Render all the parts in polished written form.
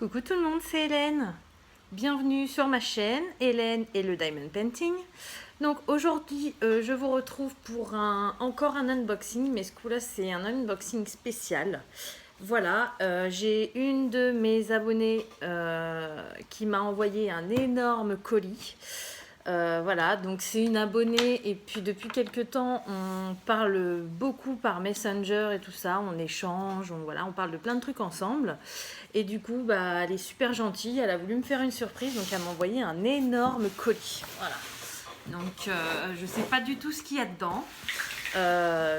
Coucou tout le monde, c'est Hélène. Bienvenue sur ma chaîne, Hélène et le Diamond Painting. Donc aujourd'hui, je vous retrouve pour encore un unboxing, mais ce coup-là, c'est un unboxing spécial. Voilà, j'ai une de mes abonnées qui m'a envoyé un énorme colis. Voilà, donc c'est une abonnée et puis depuis quelques temps on parle beaucoup par Messenger et tout ça, on échange, voilà, on parle de plein de trucs ensemble et du coup bah, elle est super gentille, elle a voulu me faire une surprise donc elle m'a envoyé un énorme colis. Voilà, donc je sais pas du tout ce qu'il y a dedans.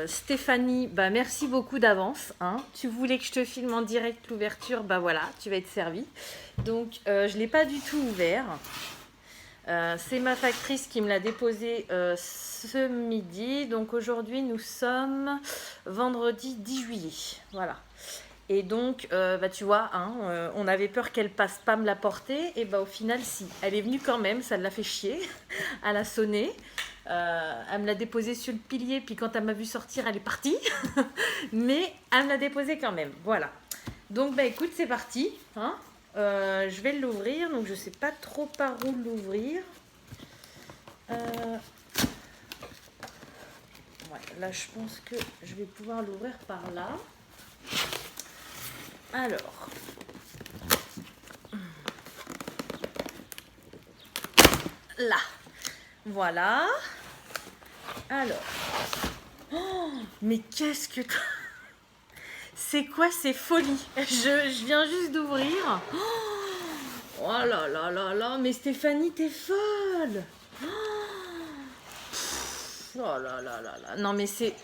Stéphanie, bah merci beaucoup d'avance, hein. Tu voulais que je te filme en direct l'ouverture, bah voilà, tu vas être servie. Donc je l'ai pas du tout ouvert. C'est ma factrice qui me l'a déposé ce midi. Donc aujourd'hui, nous sommes vendredi 10 juillet. Voilà. Et donc, bah, tu vois, hein, on avait peur qu'elle passe pas me la porter. Et bah, au final, si. Elle est venue quand même, ça l'a fait chier. Elle a sonné. Elle me l'a déposée sur le pilier. Puis quand elle m'a vu sortir, elle est partie. Mais elle me l'a déposée quand même. Voilà. Donc, bah, écoute, c'est parti. Hein. Je vais l'ouvrir, donc je sais pas trop par où l'ouvrir. Ouais, là je pense que je vais pouvoir l'ouvrir par là. Alors, là, voilà. Alors, oh, mais qu'est-ce que... C'est quoi ces folies? Je viens juste d'ouvrir. Oh là là là là, mais Stéphanie, t'es folle! Oh là là là là. Non mais c'est...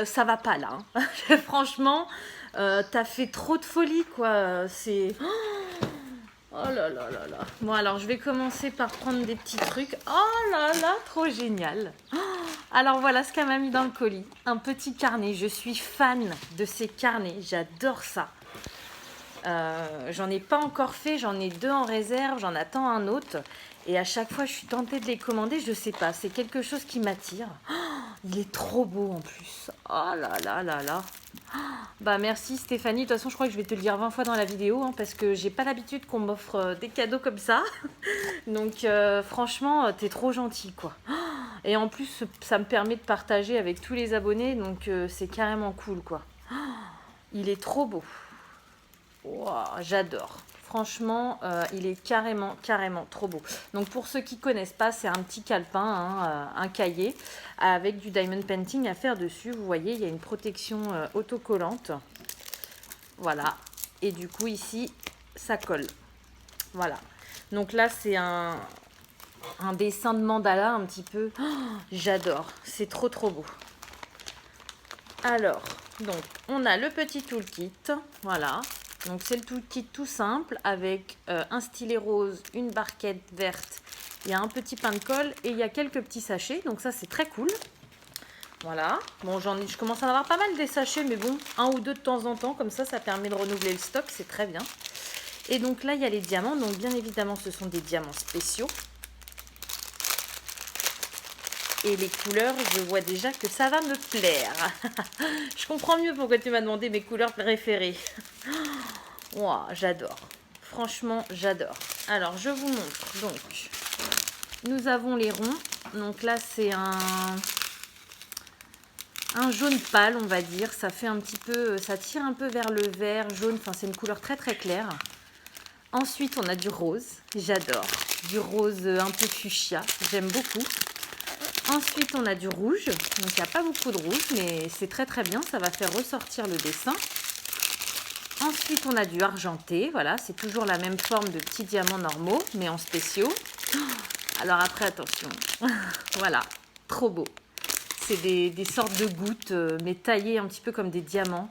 ça va pas là. Hein. Franchement, t'as fait trop de folie quoi. C'est... Oh là là là là. Bon alors je vais commencer par prendre des petits trucs. Oh là là, trop génial. Alors voilà ce qu'elle m'a mis dans le colis. Un petit carnet. Je suis fan de ces carnets. J'adore ça. J'en ai pas encore fait. J'en ai 2 en réserve. J'en attends un autre. Et à chaque fois, je suis tentée de les commander. Je sais pas. C'est quelque chose qui m'attire. Il est trop beau en plus. Oh là là là là. Bah merci Stéphanie. De toute façon, je crois que je vais te le dire 20 fois dans la vidéo. Hein, parce que j'ai pas l'habitude qu'on m'offre des cadeaux comme ça. Donc franchement, t'es trop gentille quoi. Et en plus, ça me permet de partager avec tous les abonnés. Donc c'est carrément cool quoi. Il est trop beau. Wow, j'adore. Franchement, il est carrément trop beau. Donc pour ceux qui ne connaissent pas, c'est un petit calepin, hein, un cahier avec du diamond painting à faire dessus. Vous voyez, il y a une protection autocollante. Voilà. Et du coup, ici, ça colle. Voilà. Donc là, c'est un dessin de mandala un petit peu. Oh, j'adore. C'est trop beau. Alors, donc, on a le petit toolkit. Voilà. Donc c'est le toolkit tout simple avec un stylet rose, une barquette verte, il y a un petit pain de colle et il y a quelques petits sachets, donc ça c'est très cool. Voilà, bon je commence à en avoir pas mal des sachets, mais bon, 1 ou 2 de temps en temps, comme ça permet de renouveler le stock, c'est très bien. Et donc là il y a les diamants, donc bien évidemment ce sont des diamants spéciaux. Et les couleurs, je vois déjà que ça va me plaire. Je comprends mieux pourquoi tu m'as demandé mes couleurs préférées. Wow, j'adore. Franchement, j'adore. Alors, je vous montre. Donc, nous avons les ronds. Donc là, c'est un jaune pâle, on va dire. Ça fait un petit peu, ça tire un peu vers le vert, jaune. Enfin, c'est une couleur très claire. Ensuite, on a du rose. J'adore. Du rose un peu fuchsia. J'aime beaucoup. Ensuite, on a du rouge. Donc, il n'y a pas beaucoup de rouge, mais c'est très bien. Ça va faire ressortir le dessin. Ensuite, on a du argenté. Voilà, c'est toujours la même forme de petits diamants normaux, mais en spéciaux. Alors après, attention. Voilà, trop beau. C'est des sortes de gouttes, mais taillées un petit peu comme des diamants.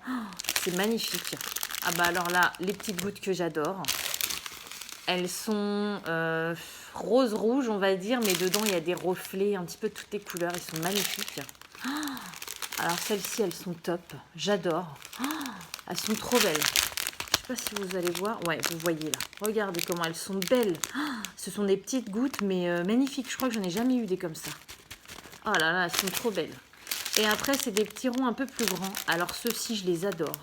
C'est magnifique. Ah bah alors là, les petites gouttes que j'adore. Elles sont rose-rouge, on va dire, mais dedans, il y a des reflets, un petit peu toutes les couleurs. Elles sont magnifiques. Alors celles-ci, elles sont top. J'adore. Elles sont trop belles. Je ne sais pas si vous allez voir. Ouais, vous voyez là. Regardez comment elles sont belles. Ce sont des petites gouttes, mais magnifiques. Je crois que j'en ai jamais eu des comme ça. Oh là là, elles sont trop belles. Et après, c'est des petits ronds un peu plus grands. Alors ceux-ci, je les adore.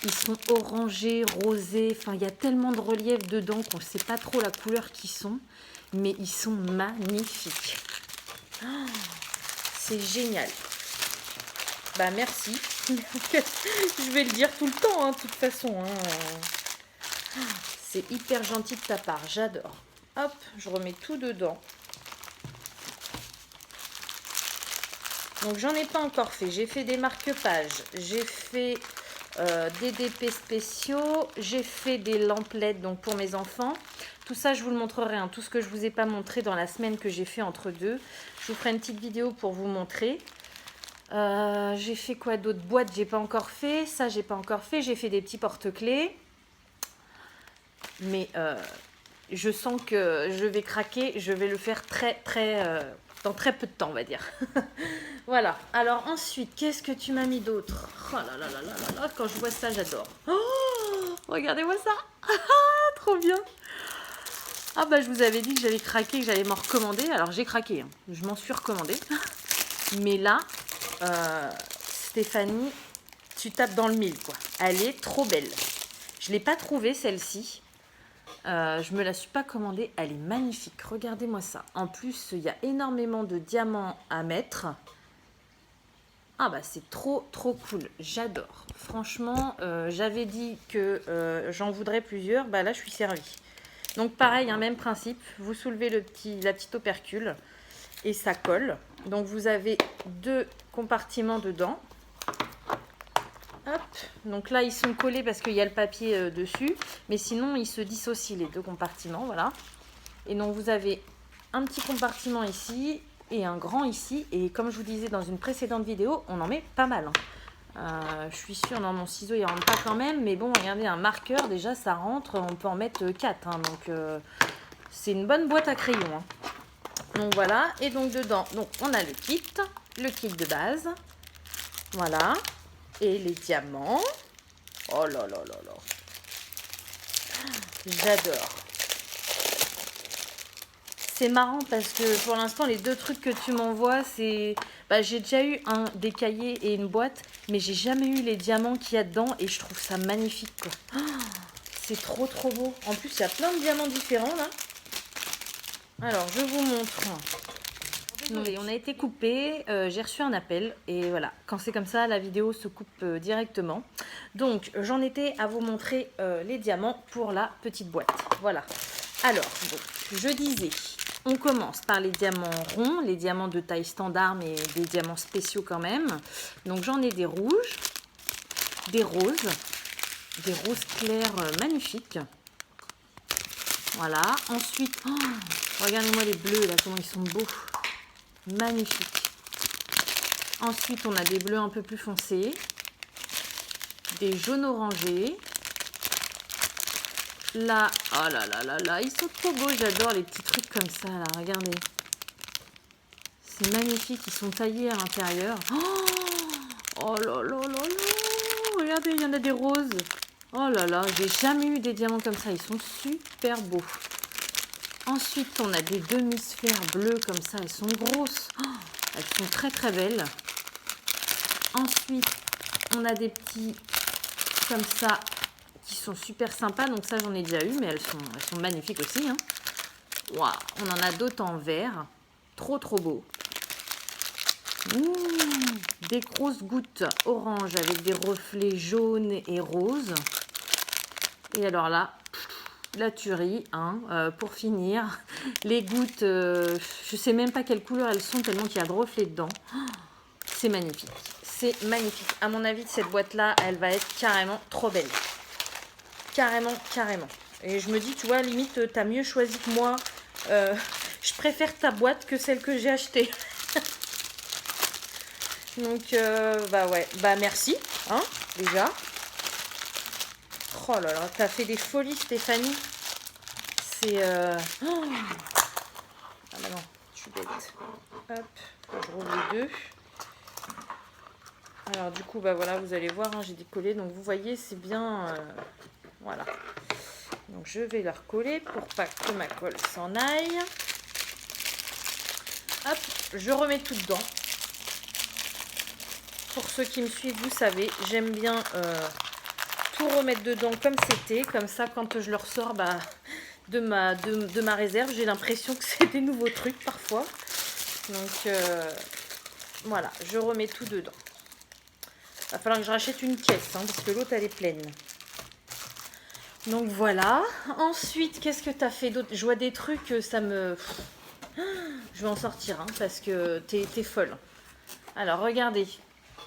Ils sont orangés, rosés. Enfin, il y a tellement de relief dedans qu'on ne sait pas trop la couleur qu'ils sont. Mais ils sont magnifiques. Oh, c'est génial. Bah, merci. Je vais le dire tout le temps, hein, de toute façon. Hein. C'est hyper gentil de ta part. J'adore. Hop, je remets tout dedans. Donc, j'en ai pas encore fait. J'ai fait des marque-pages. J'ai fait des DP spéciaux. J'ai fait des lampelettes donc pour mes enfants. Tout ça, je vous le montrerai. Hein. Tout ce que je ne vous ai pas montré dans la semaine que j'ai fait entre deux. Je vous ferai une petite vidéo pour vous montrer. J'ai fait quoi d'autre? Boîtes, j'ai pas encore fait. Ça, j'ai pas encore fait. J'ai fait des petits porte-clés. Mais je sens que je vais craquer. Je vais le faire dans très peu de temps, on va dire. Voilà. Alors ensuite, qu'est-ce que tu m'as mis d'autre? Oh là là là là là là. Quand je vois ça, j'adore. Oh, regardez-moi ça. Trop bien. Ah bah je vous avais dit que j'allais craquer, que j'allais m'en recommander. Alors j'ai craqué. Hein. Je m'en suis recommandé. Mais là, Stéphanie, tu tapes dans le mille, quoi. Elle est trop belle. Je ne l'ai pas trouvée, celle-ci. Je me la suis pas commandée. Elle est magnifique. Regardez-moi ça. En plus, il y a énormément de diamants à mettre. Ah bah c'est trop cool. J'adore. Franchement, j'avais dit que j'en voudrais plusieurs. Bah là, je suis servie. Donc pareil, un même principe. Vous soulevez la petite opercule et ça colle. Donc vous avez 2 compartiments dedans. Hop. Donc là, ils sont collés parce qu'il y a le papier dessus. Mais sinon, ils se dissocient les 2 compartiments. Voilà. Et donc, vous avez un petit compartiment ici et un grand ici. Et comme je vous disais dans une précédente vidéo, on en met pas mal. Hein. Je suis sûre, non, mon ciseau, il rentre pas quand même. Mais bon, regardez, un marqueur, déjà, ça rentre. On peut en mettre 4. Hein. Donc, c'est une bonne boîte à crayons. Hein. Donc, voilà. Et donc, dedans, donc, on a le kit de base. Voilà. Et les diamants. Oh là là là là. J'adore. C'est marrant parce que pour l'instant, les 2 trucs que tu m'envoies, c'est... Bah, j'ai déjà eu des cahiers et une boîte, mais j'ai jamais eu les diamants qu'il y a dedans et je trouve ça magnifique, quoi. Oh, c'est trop beau. En plus, il y a plein de diamants différents, là. Alors, je vous montre. Désolée, on a été coupé, j'ai reçu un appel et voilà, quand c'est comme ça, la vidéo se coupe directement. Donc, j'en étais à vous montrer les diamants pour la petite boîte. Voilà. Alors, bon, je disais, on commence par les diamants ronds, les diamants de taille standard, mais des diamants spéciaux quand même. Donc, j'en ai des rouges, des roses clairs magnifiques. Voilà. Ensuite, oh, regardez-moi les bleus, là, comment ils sont beaux. Magnifique. Ensuite, on a des bleus un peu plus foncés, des jaunes orangés. Là, oh là là là là, ils sont trop beaux. J'adore les petits trucs comme ça. Là, regardez. C'est magnifique. Ils sont taillés à l'intérieur. Oh là là là là. Regardez, il y en a des roses. Oh là là, j'ai jamais eu des diamants comme ça. Ils sont super beaux. Ensuite, on a des demi-sphères bleues comme ça. Elles sont grosses. Oh, elles sont très belles. Ensuite, on a des petits comme ça qui sont super sympas. Donc ça, j'en ai déjà eu, mais elles sont magnifiques aussi. Hein. Waouh, on en a d'autres en vert. Trop beau. Des grosses gouttes orange avec des reflets jaunes et roses. Et alors là... la tuerie, hein, pour finir. Les gouttes, je sais même pas quelle couleur elles sont tellement qu'il y a de reflets dedans. Oh, c'est magnifique. C'est magnifique. À mon avis, cette boîte-là, elle va être carrément trop belle. Carrément. Et je me dis, tu vois, limite, t'as mieux choisi que moi. Je préfère ta boîte que celle que j'ai achetée. Donc, bah ouais. Bah merci, hein, déjà. Oh là là, t'as fait des folies, Stéphanie. C'est... Oh ah bah non, je suis bête. Hop, je roule les 2. Alors du coup, bah voilà, vous allez voir, hein, j'ai décollé. Donc vous voyez, c'est bien... voilà. Donc je vais la recoller pour pas que ma colle s'en aille. Hop, je remets tout dedans. Pour ceux qui me suivent, vous savez, j'aime bien... tout remettre dedans comme c'était. Comme ça, quand je le ressors de ma réserve, j'ai l'impression que c'est des nouveaux trucs parfois. Donc, voilà, je remets tout dedans. Il va falloir que je rachète une caisse, hein, parce que l'autre, elle est pleine. Donc, voilà. Ensuite, qu'est-ce que tu as fait d'autre? Je vois des trucs, ça me... Je vais en sortir, hein, parce que t'es folle. Alors, regardez.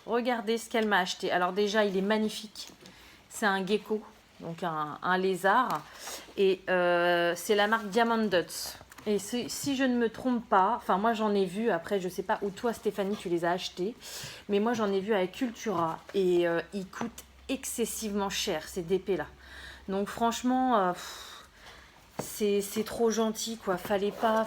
Regardez ce qu'elle m'a acheté. Alors déjà, il est magnifique. C'est un gecko, donc un lézard. Et c'est la marque Diamond Dots. Et si je ne me trompe pas, enfin moi j'en ai vu, après je sais pas où toi Stéphanie tu les as achetés, mais moi j'en ai vu avec Cultura. Et ils coûtent excessivement cher, ces DP là. Donc franchement, c'est trop gentil quoi. Fallait pas.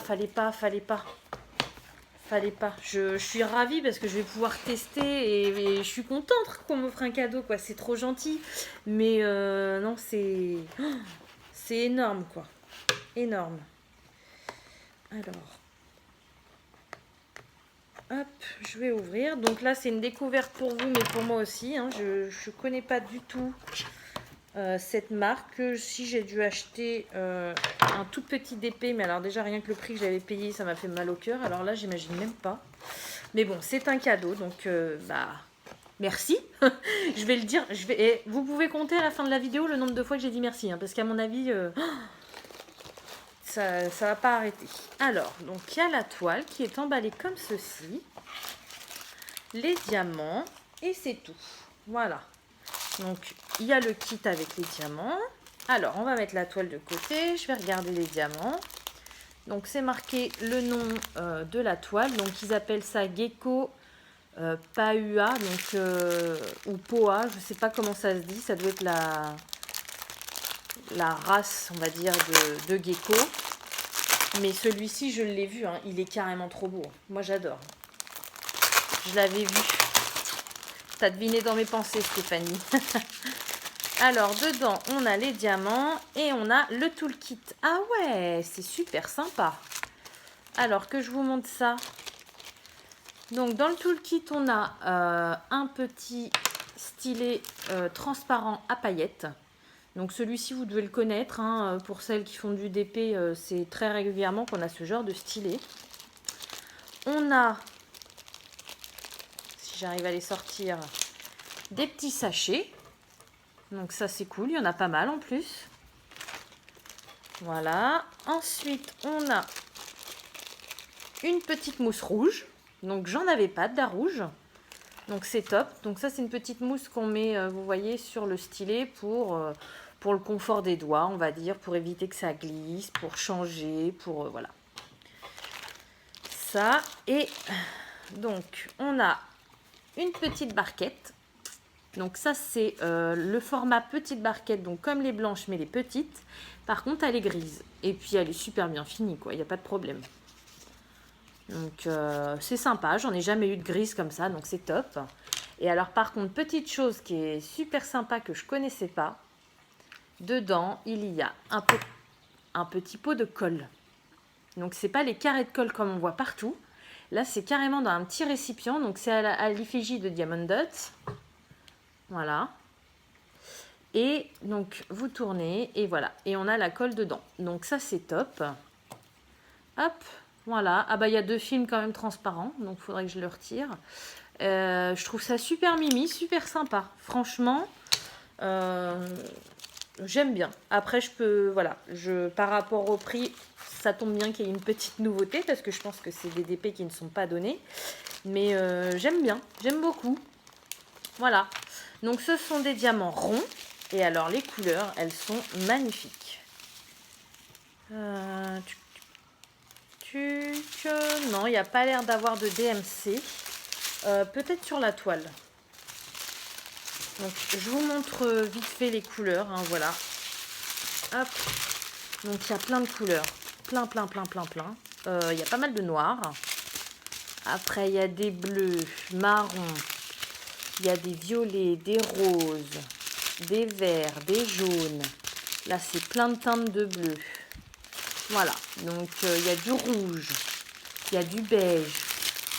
Je suis ravie parce que je vais pouvoir tester et je suis contente qu'on m'offre un cadeau quoi. C'est trop gentil. Mais non, c'est énorme quoi. Énorme. Alors, hop, je vais ouvrir. Donc là, c'est une découverte pour vous, mais pour moi aussi. Hein. Je ne connais pas du tout cette marque. Si j'ai dû acheter un tout petit DP, mais alors déjà rien que le prix que j'avais payé, ça m'a fait mal au cœur. Alors là, j'imagine même pas. Mais bon, c'est un cadeau, donc merci. Je vais le dire. Et vous pouvez compter à la fin de la vidéo le nombre de fois que j'ai dit merci, hein, parce qu'à mon avis, ça va pas arrêter. Alors, donc il y a la toile qui est emballée comme ceci, les diamants et c'est tout. Voilà. Donc il y a le kit avec les diamants. Alors, on va mettre la toile de côté. Je vais regarder les diamants. Donc, c'est marqué le nom de la toile. Donc, ils appellent ça Gecko Paua, donc, ou Poa. Je ne sais pas comment ça se dit. Ça doit être la race, on va dire, de gecko. Mais celui-ci, je l'ai vu. Hein, il est carrément trop beau. Moi, j'adore. Je l'avais vu. T'as deviné dans mes pensées, Stéphanie. Alors, dedans, on a les diamants et on a le toolkit. Ah ouais, c'est super sympa. Alors, que je vous montre ça. Donc, dans le toolkit, on a un petit stylet transparent à paillettes. Donc, celui-ci, vous devez le connaître. Hein, pour celles qui font du DP, c'est très régulièrement qu'on a ce genre de stylet. On a, si j'arrive à les sortir, des petits sachets. Donc ça c'est cool, il y en a pas mal en plus. Voilà. Ensuite on a une petite mousse rouge. Donc j'en avais pas de la rouge. Donc c'est top. Donc ça c'est une petite mousse qu'on met, vous voyez, sur le stylet pour le confort des doigts, on va dire, pour éviter que ça glisse, pour changer, pour voilà. Ça. Et donc on a une petite barquette. Donc ça c'est le format petite barquette, donc comme les blanches mais les petites. Par contre elle est grise et puis elle est super bien finie quoi, il n'y a pas de problème. Donc c'est sympa, j'en ai jamais eu de grise comme ça, donc c'est top. Et alors par contre, petite chose qui est super sympa que je connaissais pas, dedans il y a un petit pot de colle. Donc c'est pas les carrés de colle comme on voit partout. Là c'est carrément dans un petit récipient, donc c'est à l'effigie de Diamond Dots. Voilà. Et donc, vous tournez et voilà. Et on a la colle dedans. Donc, ça, c'est top. Hop, voilà. Ah bah, il y a deux films quand même transparents. Donc, il faudrait que je le retire. Je trouve ça super mimi, super sympa. Franchement, j'aime bien. Après, je peux, voilà. Par rapport au prix, ça tombe bien qu'il y ait une petite nouveauté parce que je pense que c'est des DP qui ne sont pas donnés. Mais j'aime bien. J'aime beaucoup. Voilà. Donc, ce sont des diamants ronds. Et alors, les couleurs, elles sont magnifiques. Non, il n'y a pas l'air d'avoir de DMC. Peut-être sur la toile. Donc, je vous montre vite fait les couleurs. Hein, voilà. Hop. Donc, il y a plein de couleurs. Plein. Il y a pas mal de noir. Après, il y a des bleus, marrons. Il y a des violets, des roses, des verts, des jaunes. Là, c'est plein de teintes de bleu. Voilà. Donc, il y a du rouge. Il y a du beige.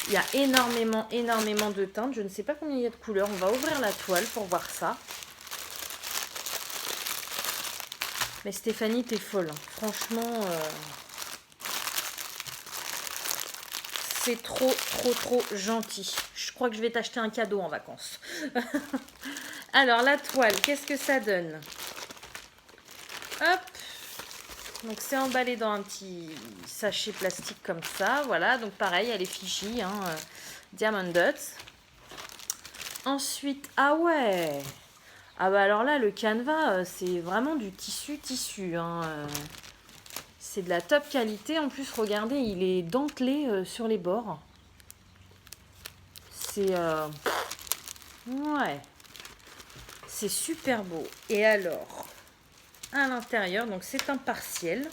Il y a énormément de teintes. Je ne sais pas combien il y a de couleurs. On va ouvrir la toile pour voir ça. Mais Stéphanie, t'es folle. Hein. Franchement, c'est trop, trop, trop gentil. Je crois que je vais t'acheter un cadeau en vacances. Alors, la toile, qu'est-ce que ça donne? Hop. Donc, c'est emballé dans un petit sachet plastique comme ça. Voilà, donc pareil, elle est Fiji, hein, Diamond Dots. Ensuite, ah ouais. Ah bah alors là, le canevas, c'est vraiment du tissu. Hein, c'est de la top qualité. En plus, regardez, il est dentelé sur les bords. C'est... ouais. C'est super beau. Et alors, à l'intérieur, donc c'est un partiel.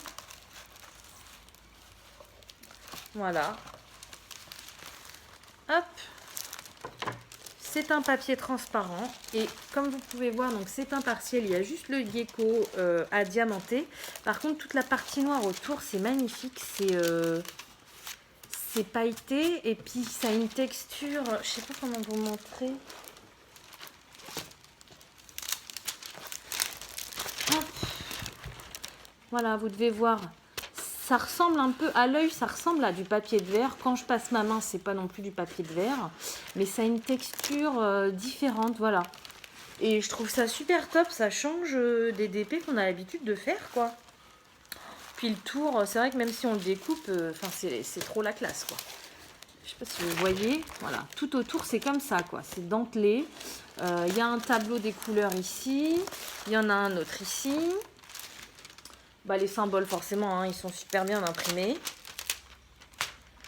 Voilà. Hop. C'est un papier transparent. Et comme vous pouvez voir, donc c'est un partiel. Il y a juste le gecko à diamanter. Par contre, toute la partie noire autour, c'est magnifique. C'est pailleté. Et puis, ça a une texture... Je sais pas comment vous montrer. Hop. Voilà, vous devez voir. Ça ressemble un peu, à l'œil, ça ressemble à du papier de verre. Quand je passe ma main, c'est pas non plus du papier de verre. Mais ça a une texture différente, voilà. Et je trouve ça super top. Ça change des DP qu'on a l'habitude de faire, quoi. Puis le tour, c'est vrai que même si on le découpe, c'est trop la classe, quoi. Je sais pas si vous voyez. Voilà, tout autour, c'est comme ça, quoi. C'est dentelé. Il y a un tableau des couleurs ici. Il y en a un autre ici. Bah, les symboles, forcément, hein, ils sont super bien imprimés.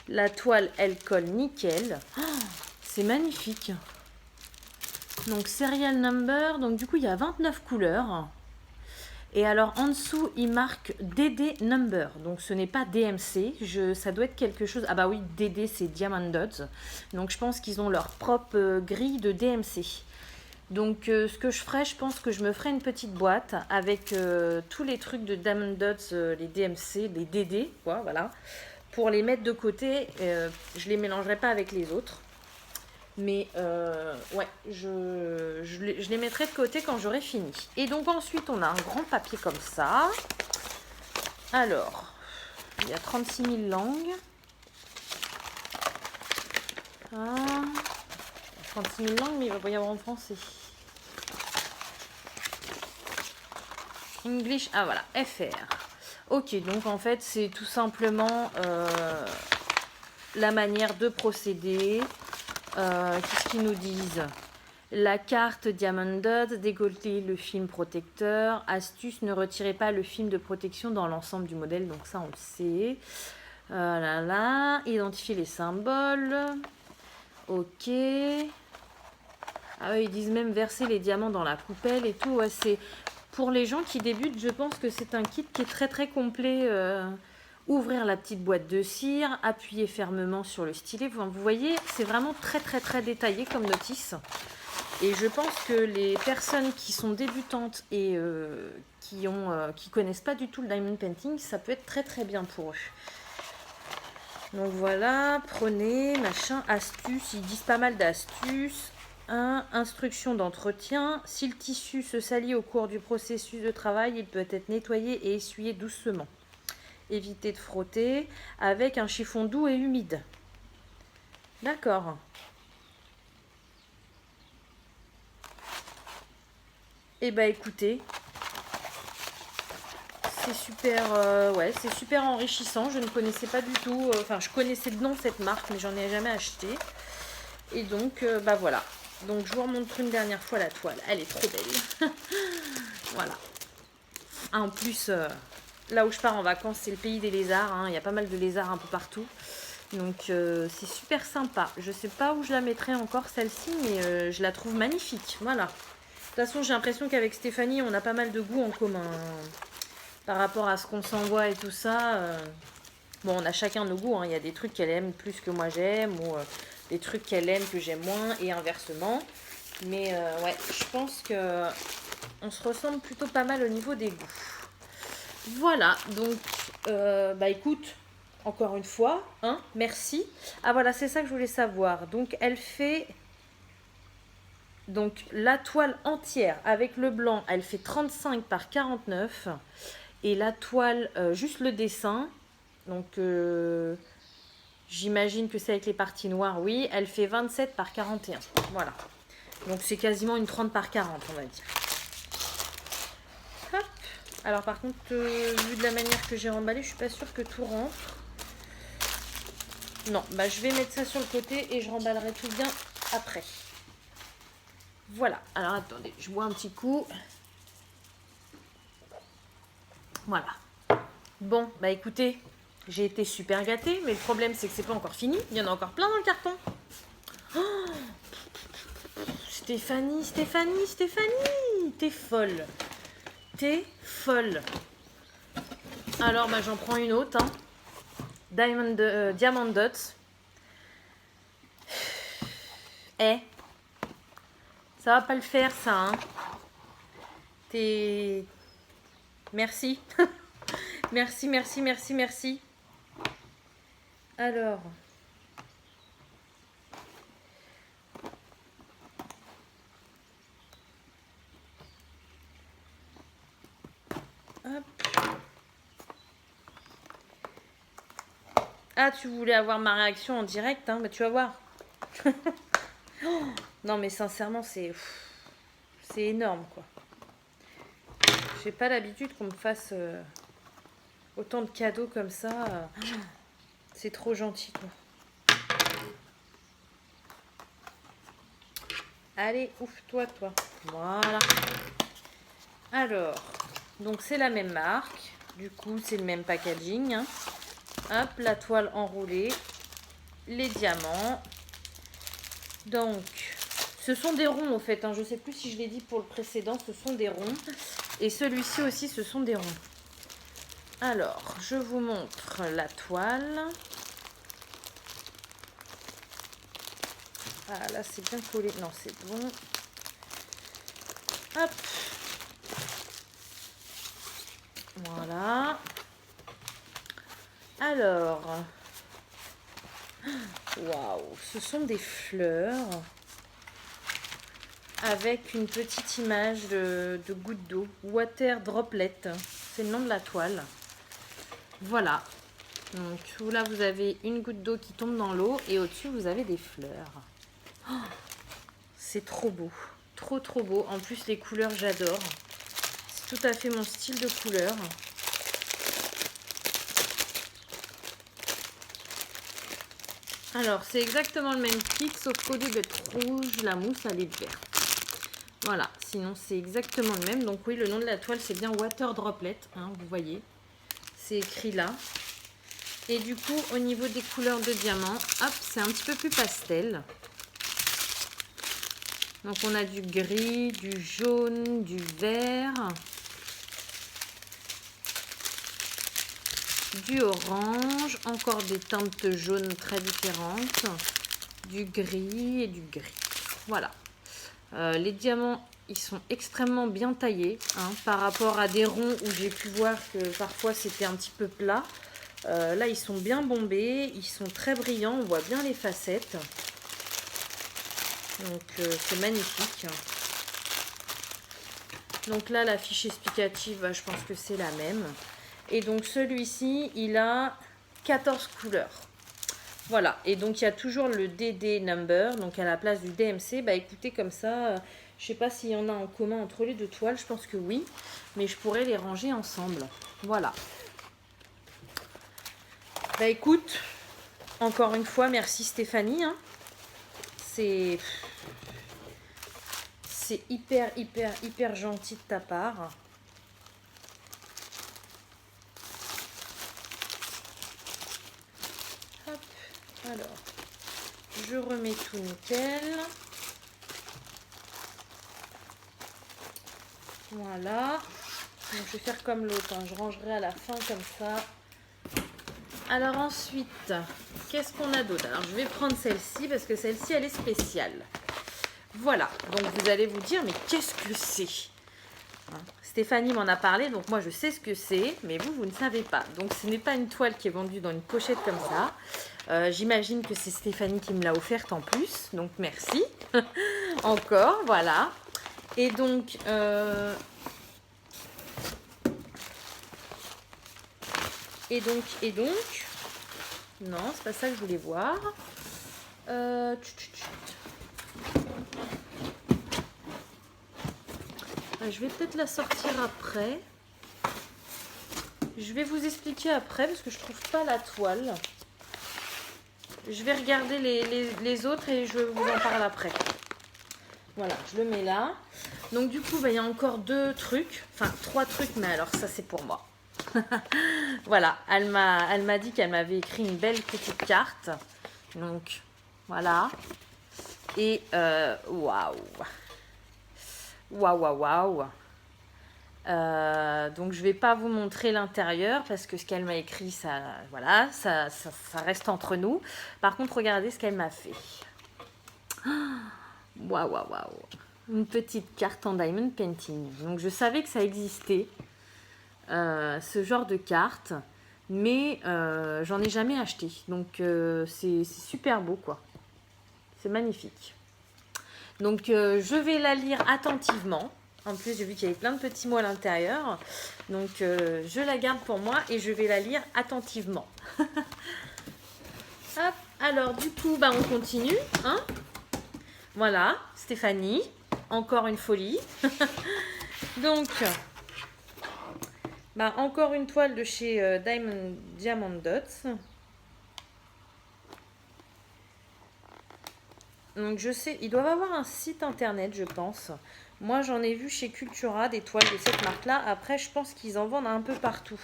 La toile, elle colle nickel. Oh, c'est magnifique. Donc, serial number. Donc, du coup, il y a 29 couleurs. Et alors, en dessous, il marque DD number. Donc, ce n'est pas DMC. Ça doit être quelque chose... Ah bah oui, DD, c'est Diamond Dots. Donc, je pense qu'ils ont leur propre grille de DMC. Donc, ce que je ferai, je pense que je me ferai une petite boîte avec tous les trucs de Diamond Dots, les DMC, les DD, quoi, voilà. Pour les mettre de côté, je les mélangerai pas avec les autres. Mais, ouais, je les mettrai de côté quand j'aurai fini. Et donc, ensuite, on a un grand papier comme ça. Alors, il y a 36 000 langues. Ah, 36 000 langues, mais il va pas y avoir en français. English, ah voilà, FR. Ok, donc en fait, c'est tout simplement la manière de procéder. Qu'est-ce qu'ils nous disent? La carte Diamond Dots, décoller le film protecteur. Astuce, ne retirez pas le film de protection dans l'ensemble du modèle. Donc ça, on le sait. Là. Identifier les symboles. Ok. Ah oui, ils disent même verser les diamants dans la coupelle et tout. Ouais, c'est... Pour les gens qui débutent, je pense que c'est un kit qui est très très complet. Ouvrir la petite boîte de cire, appuyer fermement sur le stylet. Vous voyez, c'est vraiment très très très détaillé comme notice. Et je pense que les personnes qui sont débutantes et qui connaissent pas du tout le diamond painting, ça peut être très très bien pour eux. Donc voilà, prenez, machin, astuces, ils disent pas mal d'astuces. Instruction d'entretien. Si le tissu se salit au cours du processus de travail, il peut être nettoyé et essuyé doucement. Évitez de frotter avec un chiffon doux et humide. D'accord. Eh ben écoutez, c'est super, ouais, c'est super enrichissant. Je ne connaissais pas du tout, enfin je connaissais de nom cette marque, mais j'en ai jamais acheté. Et donc, bah voilà. Donc je vous remontre une dernière fois la toile. Elle est trop belle. Voilà. Ah, en plus, là où je pars en vacances, c'est le pays des lézards. Hein. Il y a pas mal de lézards un peu partout. Donc c'est super sympa. Je sais pas où je la mettrai encore celle-ci, mais je la trouve magnifique. Voilà. De toute façon, j'ai l'impression qu'avec Stéphanie, on a pas mal de goûts en commun. Par rapport à ce qu'on s'envoie et tout ça. Bon, on a chacun nos goûts. Hein. Il y a des trucs qu'elle aime plus que moi j'aime. Ou des trucs qu'elle aime que j'aime moins. Et inversement. Mais ouais, je pense que on se ressemble plutôt pas mal au niveau des goûts. Voilà. Donc, bah écoute, encore une fois, hein, merci. Ah voilà, c'est ça que je voulais savoir. Donc, elle fait Donc la toile entière avec le blanc, elle fait 35 par 49. Et la toile, juste le dessin, donc j'imagine que c'est avec les parties noires, oui, elle fait 27 par 41. Voilà. Donc c'est quasiment une 30 par 40, on va dire. Hop. Alors par contre, vu de la manière que j'ai remballé, je suis pas sûre que tout rentre. Non, bah je vais mettre ça sur le côté et je remballerai tout bien après. Voilà. Alors attendez, je bois un petit coup. Voilà. Bon, bah écoutez, j'ai été super gâtée, mais le problème c'est que c'est pas encore fini. Il y en a encore plein dans le carton. Oh, Stéphanie, Stéphanie, Stéphanie, t'es folle. T'es folle. Alors, bah j'en prends une autre. Hein. Diamond Dots. Ça va pas le faire, ça. Hein. T'es... Merci. Merci, merci, merci, merci. Alors. Hop. Ah, tu voulais avoir ma réaction en direct, hein? Bah, tu vas voir. Oh, non, mais sincèrement, c'est énorme, quoi. J'ai pas l'habitude qu'on me fasse autant de cadeaux comme ça. C'est trop gentil, quoi. Allez, ouvre-toi, toi. Voilà. Alors, donc c'est la même marque. Du coup, c'est le même packaging. Hein. Hop, la toile enroulée. Les diamants. Donc, ce sont des ronds, en fait. Hein. Je ne sais plus si je l'ai dit pour le précédent. Ce sont des ronds. Et celui-ci aussi, ce sont des ronds. Alors, je vous montre la toile. Ah, là, c'est bien collé. Non, c'est bon. Hop. Voilà. Alors. Waouh. Ce sont des fleurs. Avec une petite image de goutte d'eau. Water Droplet. C'est le nom de la toile. Voilà. Donc là, vous avez une goutte d'eau qui tombe dans l'eau. Et au-dessus, vous avez des fleurs. Oh, c'est trop beau. Trop, trop beau. En plus, les couleurs, j'adore. C'est tout à fait mon style de couleur. Alors, c'est exactement le même kit, sauf qu'au lieu d'être rouge, la mousse, elle est verte. Voilà, sinon c'est exactement le même. Donc oui, le nom de la toile, c'est bien Water Droplet, hein, vous voyez. C'est écrit là. Et du coup, au niveau des couleurs de diamant, hop, c'est un petit peu plus pastel. Donc on a du gris, du jaune, du vert, du orange, encore des teintes jaunes très différentes, du gris et du gris. Voilà. Les diamants, ils sont extrêmement bien taillés hein, par rapport à des ronds où j'ai pu voir que parfois c'était un petit peu plat. Là, ils sont bien bombés, ils sont très brillants, on voit bien les facettes. Donc, c'est magnifique. Donc là, la fiche explicative, je pense que c'est la même. Et donc, celui-ci, il a 14 couleurs. Voilà, et donc il y a toujours le DD number, donc à la place du DMC. Bah écoutez, comme ça, je sais pas s'il y en a en commun entre les deux toiles, je pense que oui, mais je pourrais les ranger ensemble. Voilà. Bah écoute, encore une fois, merci Stéphanie. Hein. C'est hyper, hyper, hyper gentil de ta part. Alors, je remets tout nickel. Voilà. Donc, je vais faire comme l'autre. Hein. Je rangerai à la fin comme ça. Alors ensuite, qu'est-ce qu'on a d'autre? Alors, je vais prendre celle-ci parce que celle-ci, elle est spéciale. Voilà. Donc, vous allez vous dire, mais qu'est-ce que c'est? Hein, Stéphanie m'en a parlé, donc moi je sais ce que c'est, mais vous ne savez pas. Donc ce n'est pas une toile qui est vendue dans une pochette comme ça. J'imagine que c'est Stéphanie qui me l'a offerte en plus, donc merci. Encore, voilà. Et donc, non, c'est pas ça que je voulais voir. Je vais peut-être la sortir après. Je vais vous expliquer après parce que je trouve pas la toile. Je vais regarder les autres et je vous en parle après. Voilà, je le mets là. Donc du coup, il y a encore 2 trucs. Enfin, 3 trucs, mais alors ça, c'est pour moi. Voilà, elle m'a dit qu'elle m'avait écrit une belle petite carte. Donc, voilà. Et waouh. Waouh, waouh, waouh. Donc je vais pas vous montrer l'intérieur parce que ce qu'elle m'a écrit, ça, voilà, ça reste entre nous. Par contre, regardez ce qu'elle m'a fait. Waouh, waouh, waouh. Une petite carte en diamond painting. Donc je savais que ça existait, ce genre de carte, mais j'en ai jamais acheté. Donc c'est super beau, quoi. C'est magnifique. Donc je vais la lire attentivement. En plus, j'ai vu qu'il y avait plein de petits mots à l'intérieur. Donc, je la garde pour moi et je vais la lire attentivement. Hop. Alors, du coup, on continue. Hein, voilà, Stéphanie. Encore une folie. Donc, encore une toile de chez Diamond Dots. Donc, je sais, ils doivent avoir un site internet, je pense. Moi, j'en ai vu chez Cultura des toiles de cette marque-là. Après, je pense qu'ils en vendent un peu partout.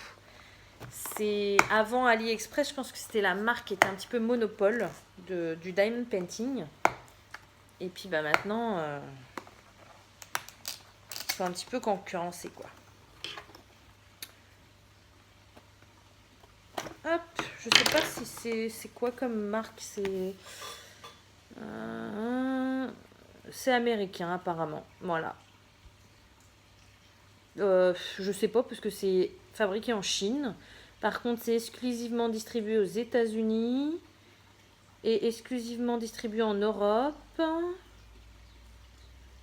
C'est avant AliExpress, je pense que c'était la marque qui était un petit peu monopole du diamond painting. Et puis, maintenant, c'est un petit peu concurrencé, quoi. Hop, je sais pas si c'est quoi comme marque. C'est américain apparemment, voilà. Je sais pas parce que c'est fabriqué en Chine. Par contre, c'est exclusivement distribué aux États-Unis et exclusivement distribué en Europe.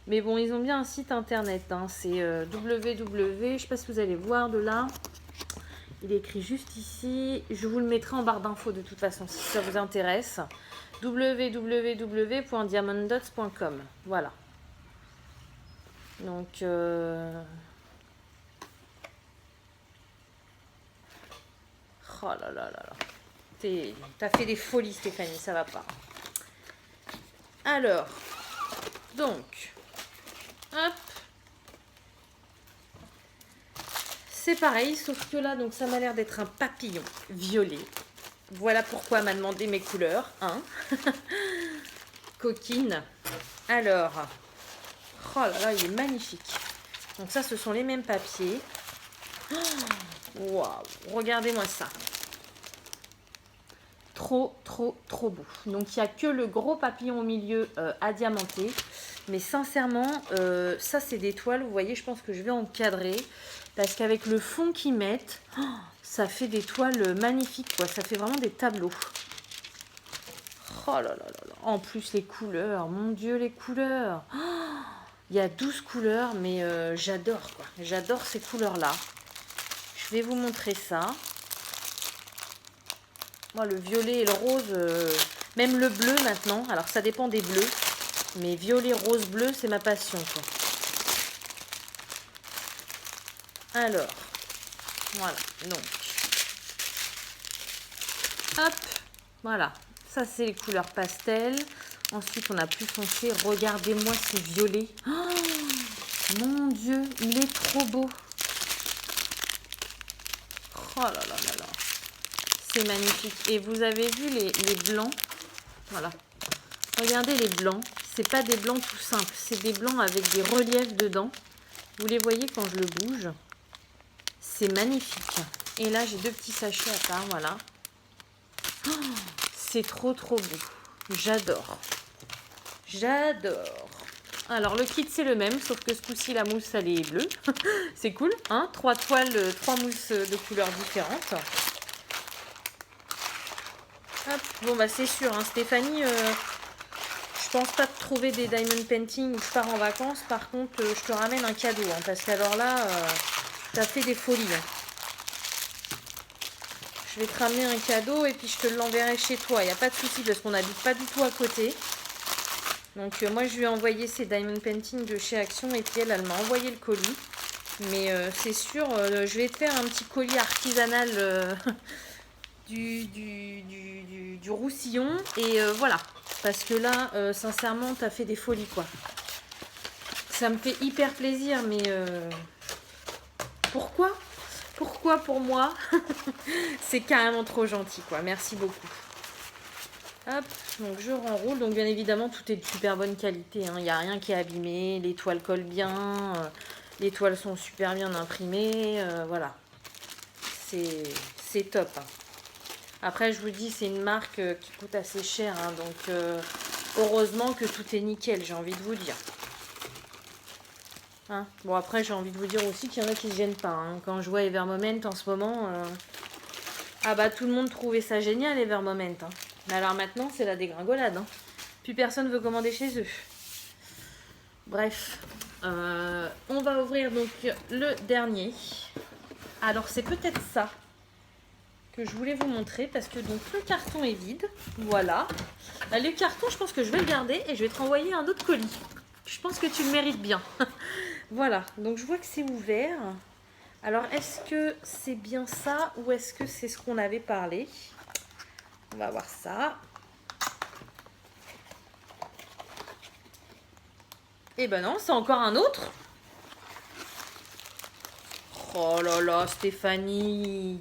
Mais bon, ils ont bien un site internet, hein. C'est www. Je sais pas si vous allez voir de là. Il est écrit juste ici. Je vous le mettrai en barre d'infos de toute façon si ça vous intéresse. www.diamonddots.com. Voilà. Donc, oh là là là là. T'as fait des folies, Stéphanie, ça va pas. Alors, donc, hop. C'est pareil, sauf que là, donc ça m'a l'air d'être un papillon violet. Voilà pourquoi elle m'a demandé mes couleurs, hein. Coquine. Alors, oh là là, il est magnifique. Donc ça, ce sont les mêmes papiers. Waouh, regardez-moi ça. Trop, trop, trop beau. Donc, il n'y a que le gros papillon au milieu à diamanter. Mais sincèrement, ça, c'est des toiles. Vous voyez, je pense que je vais encadrer. Parce qu'avec le fond qu'ils mettent, ça fait des toiles magnifiques, quoi. Ça fait vraiment des tableaux. Oh là là là là. En plus, les couleurs. Mon Dieu, les couleurs. Il y a 12 couleurs, mais j'adore, quoi. J'adore ces couleurs-là. Je vais vous montrer ça. Moi, le violet et le rose, même le bleu maintenant. Alors, ça dépend des bleus. Mais violet, rose, bleu, c'est ma passion, quoi. Alors, voilà. Donc, hop, voilà. Ça, c'est les couleurs pastel. Ensuite, on a plus foncé. Regardez-moi ce violet. Oh, mon Dieu, il est trop beau. Oh là là là là. C'est magnifique. Et vous avez vu les blancs. Voilà. Regardez les blancs. C'est pas des blancs tout simples. C'est des blancs avec des reliefs dedans. Vous les voyez quand je le bouge. C'est magnifique. Et là, j'ai 2 petits sachets à part. Voilà. Oh, c'est trop trop beau. J'adore. J'adore. Alors, le kit, c'est le même. Sauf que ce coup-ci, la mousse, elle est bleue. C'est cool. Hein, 3 toiles, 3 mousses de couleurs différentes. Hop. Bon, c'est sûr, hein, Stéphanie, je pense pas te trouver des diamond painting où je pars en vacances. Par contre, je te ramène un cadeau. Hein, parce qu'alors là, t'as fait des folies. Hein. Je vais te ramener un cadeau et puis je te l'enverrai chez toi. Il n'y a pas de souci parce qu'on n'habite pas du tout à côté. Donc moi, je lui ai envoyé ces diamond painting de chez Action. Et puis elle m'a envoyé le colis. Mais c'est sûr, je vais te faire un petit colis artisanal du Roussillon. Et voilà. Parce que là, sincèrement, t'as fait des folies, quoi. Ça me fait hyper plaisir, mais pourquoi? Pourquoi pour moi? C'est carrément trop gentil, quoi. Merci beaucoup. Hop, donc je renroule. Donc bien évidemment, tout est de super bonne qualité. Hein. Il n'y a rien qui est abîmé. Les toiles collent bien. Les toiles sont super bien imprimées. Voilà. C'est top. Hein. Après, je vous dis, c'est une marque qui coûte assez cher. Hein, donc, heureusement que tout est nickel, j'ai envie de vous dire. Hein, bon, après, j'ai envie de vous dire aussi qu'il y en a qui ne se gênent pas. Hein. Quand je vois Evermoment en ce moment... Ah bah, tout le monde trouvait ça génial, Evermoment. Hein. Mais alors maintenant, c'est la dégringolade. Hein. Plus personne veut commander chez eux. Bref. On va ouvrir donc le dernier. Alors, c'est peut-être ça que je voulais vous montrer parce que donc le carton est vide. Voilà. Le carton, je pense que je vais le garder et je vais te renvoyer un autre colis. Je pense que tu le mérites bien. Voilà. Donc, je vois que c'est ouvert. Alors, est-ce que c'est bien ça ou est-ce que c'est ce qu'on avait parlé? On va voir ça. Eh ben non, c'est encore un autre. Oh là là, Stéphanie.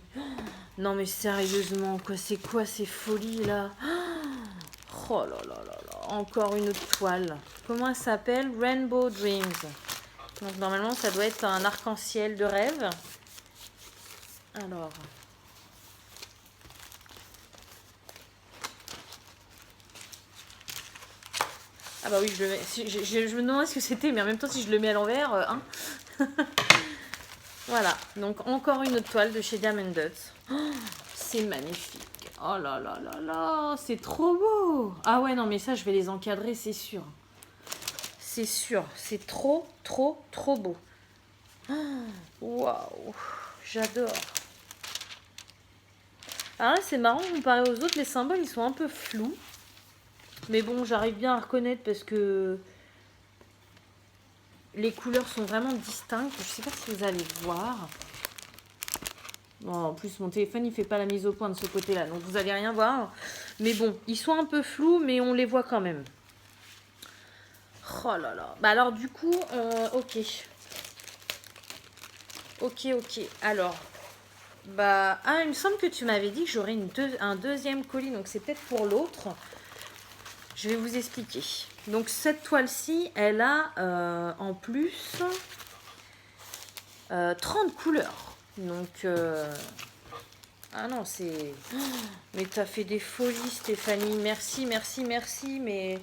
Non mais sérieusement, quoi, c'est quoi ces folies là? Oh là là là là, encore une autre toile. Comment elle s'appelle? Rainbow Dreams. Donc normalement, ça doit être un arc-en-ciel de rêve. Alors... Ah bah oui, je le mets. Je me demandais ce que c'était, mais en même temps, si je le mets à l'envers, hein. Voilà, donc encore une autre toile de chez Diamond Dots. Oh, c'est magnifique. Oh là là là là, c'est trop beau. Ah ouais, non, mais ça, je vais les encadrer, c'est sûr. C'est sûr, c'est trop, trop, trop beau. Waouh, j'adore. Alors là, c'est marrant, comparé aux autres, les symboles, ils sont un peu flous. Mais bon, j'arrive bien à reconnaître parce que les couleurs sont vraiment distinctes. Je ne sais pas si vous allez voir. Bon, en plus, mon téléphone, il fait pas la mise au point de ce côté-là. Donc, vous allez rien voir. Mais bon, ils sont un peu flous, mais on les voit quand même. Oh là là. Bah alors, du coup, ok. Ok. Alors, bah... Ah, il me semble que tu m'avais dit que j'aurais un deuxième colis. Donc, c'est peut-être pour l'autre. Je vais vous expliquer. Donc, cette toile-ci, elle a en plus 30 couleurs. Donc, ah non, c'est... Oh, mais t'as fait des folies, Stéphanie. Merci. Mais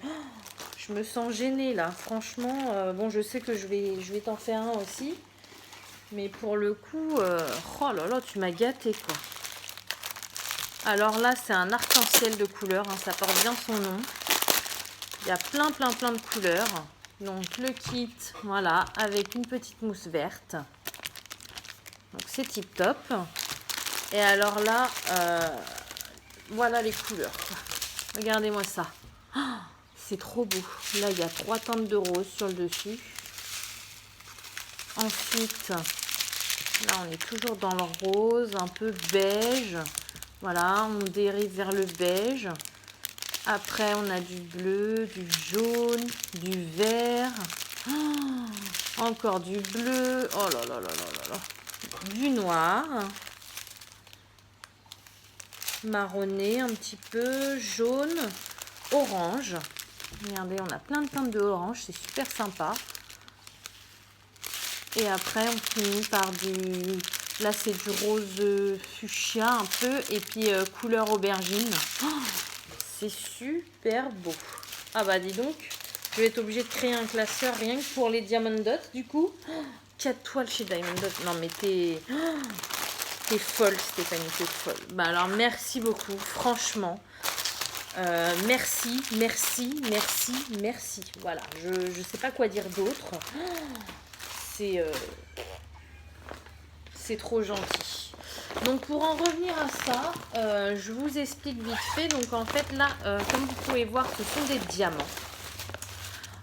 je me sens gênée, là. Franchement, bon, je sais que je vais t'en faire un aussi. Mais pour le coup, oh là là, tu m'as gâté, quoi. Alors là, c'est un arc-en-ciel de couleurs. Hein, ça porte bien son nom. Il y a plein de couleurs. Donc le kit, voilà, avec une petite mousse verte. Donc c'est tip top. Et alors là, voilà les couleurs. Regardez-moi ça. Oh, c'est trop beau. Là, il y a 3 teintes de rose sur le dessus. Ensuite, là, on est toujours dans le rose, un peu beige. Voilà, on dérive vers le beige. Après, on a du bleu, du jaune, du vert. Oh, encore du bleu. Oh là là là là là. Du noir. Marronné un petit peu. Jaune. Orange. Regardez, on a plein de teintes de orange. C'est super sympa. Et après, on finit par du... Là, c'est du rose fuchsia un peu. Et puis, couleur aubergine. Oh, c'est super beau. Ah bah dis donc, je vais être obligée de créer un classeur rien que pour les Diamond Dots du coup. 4 toiles chez Diamond Dots. Non mais t'es folle Stéphanie, t'es folle. Bah alors merci beaucoup, franchement. Merci, merci, merci, merci. Voilà, je ne sais pas quoi dire d'autre. C'est trop gentil. Donc pour en revenir à ça, je vous explique vite fait. Donc en fait là, comme vous pouvez voir, ce sont des diamants.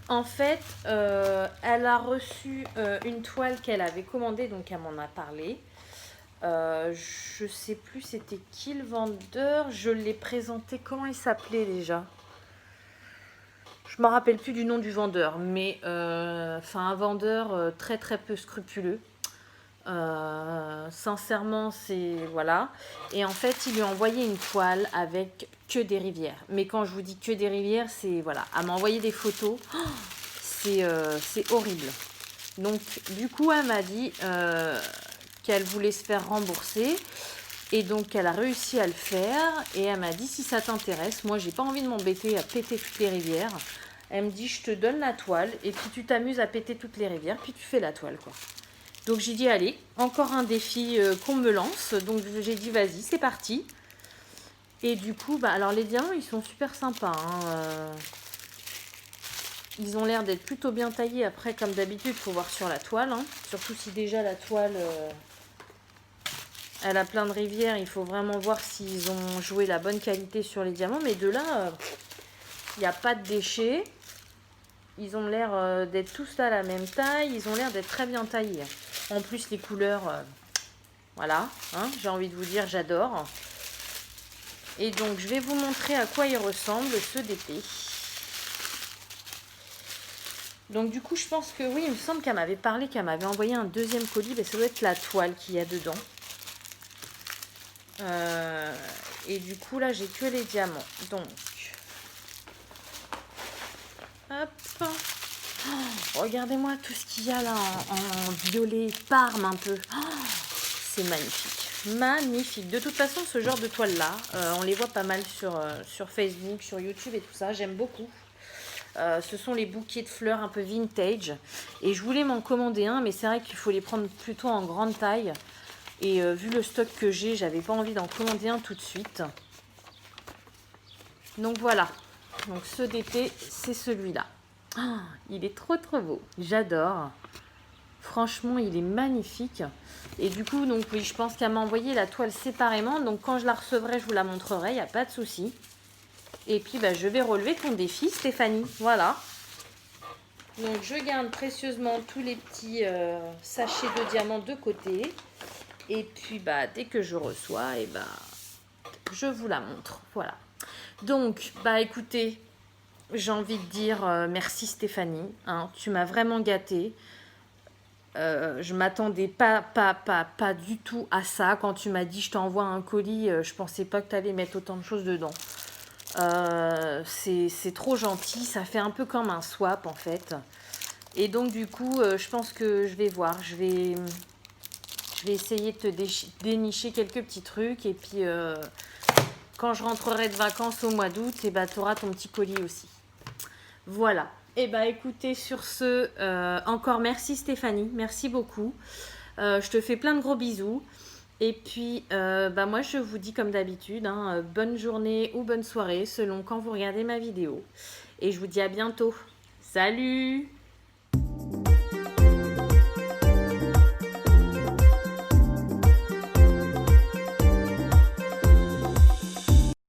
En fait, elle a reçu une toile qu'elle avait commandée, donc elle m'en a parlé. Je sais plus c'était qui le vendeur. Je l'ai présenté, comment il s'appelait déjà? Je me rappelle plus du nom du vendeur, mais enfin un vendeur très très peu scrupuleux. Sincèrement, c'est voilà. Et en fait, il lui a envoyé une toile avec que des rivières. Mais quand je vous dis que des rivières, c'est voilà. Elle m'a envoyé des photos. C'est horrible. Donc, du coup, elle m'a dit qu'elle voulait se faire rembourser. Et donc, elle a réussi à le faire. Et elle m'a dit, si ça t'intéresse, moi, j'ai pas envie de m'embêter à péter toutes les rivières. Elle me dit, je te donne la toile. Et puis, tu t'amuses à péter toutes les rivières. Puis, tu fais la toile, quoi. Donc, j'ai dit, allez, encore un défi qu'on me lance. Donc, j'ai dit, vas-y, c'est parti. Et du coup, bah, alors, les diamants, ils sont super sympas. Hein, ils ont l'air d'être plutôt bien taillés. Après, comme d'habitude, il faut voir sur la toile. Hein. Surtout si déjà la toile... elle a plein de rivières, il faut vraiment voir s'ils ont joué la bonne qualité sur les diamants. Mais de là, il n'y a pas de déchets. Ils ont l'air d'être tous à la même taille. Ils ont l'air d'être très bien taillés. En plus, les couleurs, voilà. Hein, j'ai envie de vous dire, j'adore. Et donc, je vais vous montrer à quoi il ressemble, ce DP. Donc, du coup, je pense que oui, il me semble qu'elle m'avait parlé, qu'elle m'avait envoyé un deuxième colis. Mais ça doit être la toile qu'il y a dedans. Et du coup là j'ai que les diamants, donc hop, oh, regardez-moi tout ce qu'il y a là en violet parme un peu, oh, c'est magnifique, magnifique. De toute façon ce genre de toile là on les voit pas mal sur Facebook, sur YouTube et tout ça, j'aime beaucoup. Ce sont les bouquets de fleurs un peu vintage et je voulais m'en commander un, mais c'est vrai qu'il faut les prendre plutôt en grande taille. Et vu le stock que j'ai, j'avais pas envie d'en commander un tout de suite. Donc voilà. Donc ce DP, c'est celui-là. Oh, il est trop trop beau. J'adore. Franchement, il est magnifique. Et du coup, donc oui, je pense qu'elle m'a envoyé la toile séparément. Donc quand je la recevrai, je vous la montrerai. Il n'y a pas de souci. Et puis, bah, je vais relever ton défi, Stéphanie. Voilà. Donc je garde précieusement tous les petits sachets de diamants de côté. Et puis, bah, dès que je reçois, et bah, je vous la montre. Voilà. Donc, bah, écoutez, j'ai envie de dire merci Stéphanie. Hein, tu m'as vraiment gâtée. Je m'attendais pas du tout à ça. Quand tu m'as dit je t'envoie un colis, je pensais pas que tu allais mettre autant de choses dedans. C'est trop gentil. Ça fait un peu comme un swap en fait. Et donc, du coup, je pense que je vais voir. Je vais essayer de te dénicher quelques petits trucs. Et puis, quand je rentrerai de vacances au mois d'août, et bah, tu auras ton petit colis aussi. Voilà. Et bah, écoutez, sur ce, encore merci Stéphanie. Merci beaucoup. Je te fais plein de gros bisous. Et puis, bah, moi, je vous dis comme d'habitude, hein, bonne journée ou bonne soirée, selon quand vous regardez ma vidéo. Et je vous dis à bientôt. Salut!